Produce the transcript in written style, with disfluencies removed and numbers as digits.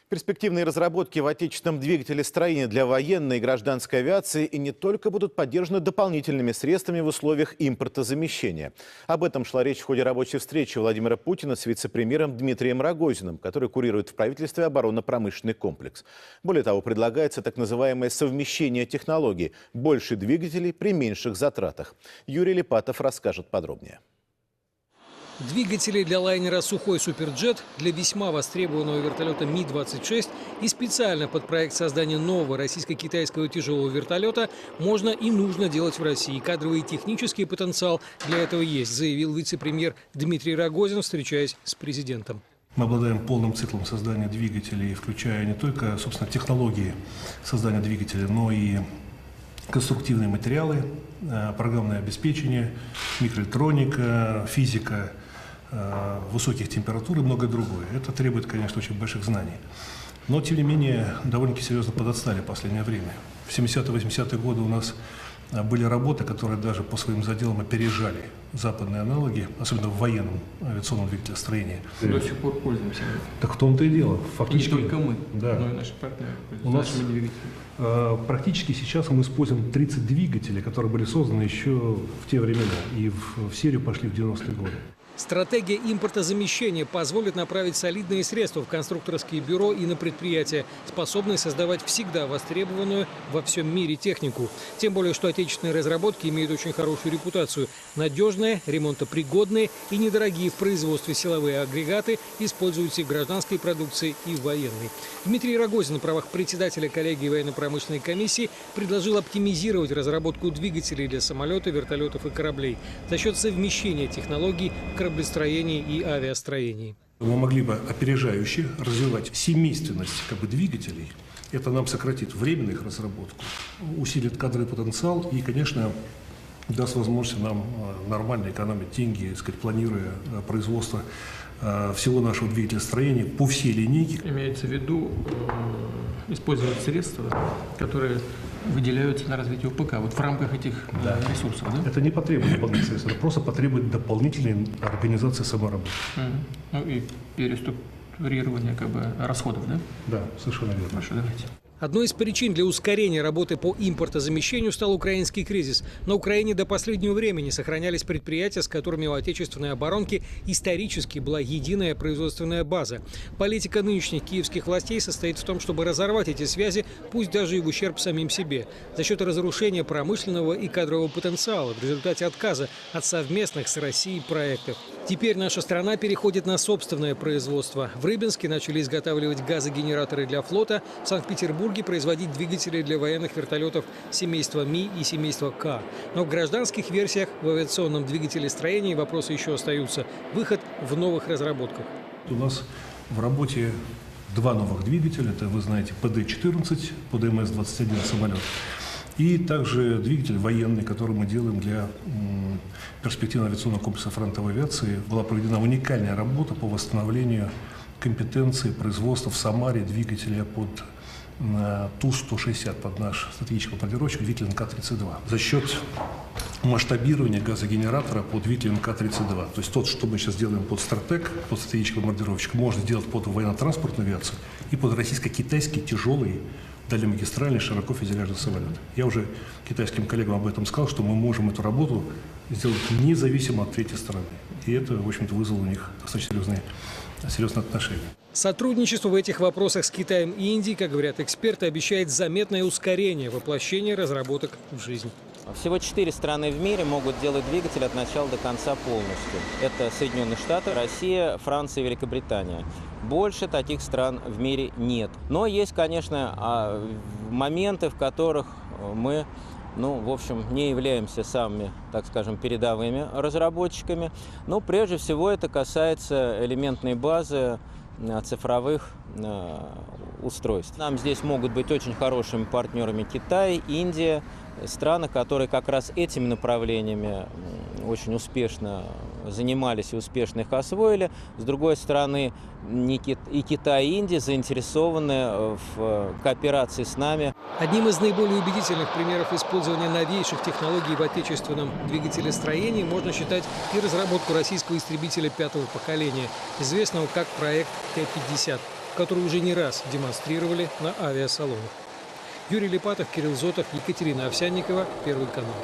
Перспективные разработки в отечественном двигателестроении для военной и гражданской авиации и не только будут поддержаны дополнительными средствами в условиях импортозамещения. Об этом шла речь в ходе рабочей встречи Владимира Путина с вице-премьером Дмитрием Рогозиным, который курирует в правительстве оборонно-промышленный комплекс. Более того, предлагается так называемое совмещение технологий – больше двигателей при меньших затратах. Юрий Липатов расскажет подробнее. Двигатели для лайнера «Сухой Суперджет», для весьма востребованного вертолета Ми-26 и специально под проект создания нового российско-китайского тяжелого вертолета можно и нужно делать в России. Кадровый и технический потенциал для этого есть, заявил вице-премьер Дмитрий Рогозин, встречаясь с президентом. Мы обладаем полным циклом создания двигателей, включая не только, собственно, технологии создания двигателя, но и конструктивные материалы, программное обеспечение, микроэлектроника, физика, высоких температур и многое другое. Это требует, конечно, очень больших знаний. Но, тем не менее, довольно-таки серьезно подотстали в последнее время. В 70-80-е годы у нас были работы, которые даже по своим заделам опережали западные аналоги, особенно в военном авиационном двигателестроении. До сих пор пользуемся. Так в том-то и дело. Фактически, не только мы, да. но и наши партнеры У нас нашими двигателями. Практически сейчас мы используем 30 двигателей, которые были созданы еще в те времена и в серию пошли в 90-е годы. Стратегия импортозамещения позволит направить солидные средства в конструкторские бюро и на предприятия, способные создавать всегда востребованную во всем мире технику. Тем более, что отечественные разработки имеют очень хорошую репутацию. Надежные, ремонтопригодные и недорогие в производстве силовые агрегаты используются и в гражданской продукции, и в военной. Дмитрий Рогозин на правах председателя коллегии военно-промышленной комиссии предложил оптимизировать разработку двигателей для самолета, вертолетов и кораблей за счет совмещения технологий в кораблестроении и авиастроении. Мы могли бы опережающе развивать семейственность двигателей. Это нам сократит время на их разработку, усилит кадровый потенциал и, конечно, даст возможность нам нормально экономить деньги, планируя производство всего нашего двигателестроения по всей линейке. Имеется в виду использовать средства, которые выделяются на развитие УПК, вот в рамках этих ресурсов, да? Это не потребует дополнительных средств, это просто потребует дополнительной организации самой работы. Ну и переструктурирование расходов, да? Да, совершенно верно. Хорошо, давайте. Одной из причин для ускорения работы по импортозамещению стал украинский кризис. На Украине до последнего времени сохранялись предприятия, с которыми у отечественной оборонки исторически была единая производственная база. Политика нынешних киевских властей состоит в том, чтобы разорвать эти связи, пусть даже и в ущерб самим себе, за счет разрушения промышленного и кадрового потенциала в результате отказа от совместных с Россией проектов. Теперь наша страна переходит на собственное производство. В Рыбинске начали изготавливать газогенераторы для флота, в Санкт-Петербурге производить двигатели для военных вертолетов семейства Ми и семейства К. Но в гражданских версиях в авиационном двигателестроении вопросы еще остаются. Выход в новых разработках. У нас в работе два новых двигателя. Это, вы знаете, ПД-14, под МС-21 самолет. И также двигатель военный, который мы делаем для перспективного авиационного комплекса фронтовой авиации. Была проведена уникальная работа по восстановлению компетенции производства в Самаре двигателя под Ту-160, под наш стратегический бомбардировщик, двигатель НК-32. За счет масштабирования газогенератора под двигатель НК-32. То есть тот, что мы сейчас делаем под Стратег, под стратегический бомбардировщик, можно сделать под военно-транспортную авиацию и под российско-китайский тяжелый дальнемагистральный широкофюзеляжный самолет. Я уже китайским коллегам об этом сказал, что мы можем эту работу сделать независимо от третьей стороны. И это, в общем-то, вызвало у них достаточно серьезные отношения. Сотрудничество в этих вопросах с Китаем и Индией, как говорят эксперты, обещает заметное ускорение воплощения разработок в жизнь. Всего 4 страны в мире могут делать двигатель от начала до конца полностью. Это Соединенные Штаты, Россия, Франция и Великобритания. Больше таких стран в мире нет. Но есть, конечно, моменты, в которых мы, в общем, не являемся самыми, так скажем, передовыми разработчиками. Но прежде всего это касается элементной базы цифровых устройств. Нам здесь могут быть очень хорошими партнерами Китай, Индия, страны, которые как раз этими направлениями очень успешно занимались и успешно их освоили. С другой стороны, и Китай, и Индия заинтересованы в кооперации с нами. Одним из наиболее убедительных примеров использования новейших технологий в отечественном двигателестроении можно считать и разработку российского истребителя 5-го поколения, известного как проект Т-50. которую уже не раз демонстрировали на авиасалонах. Юрий Липатов, Кирилл Зотов, Екатерина Овсянникова, Первый канал.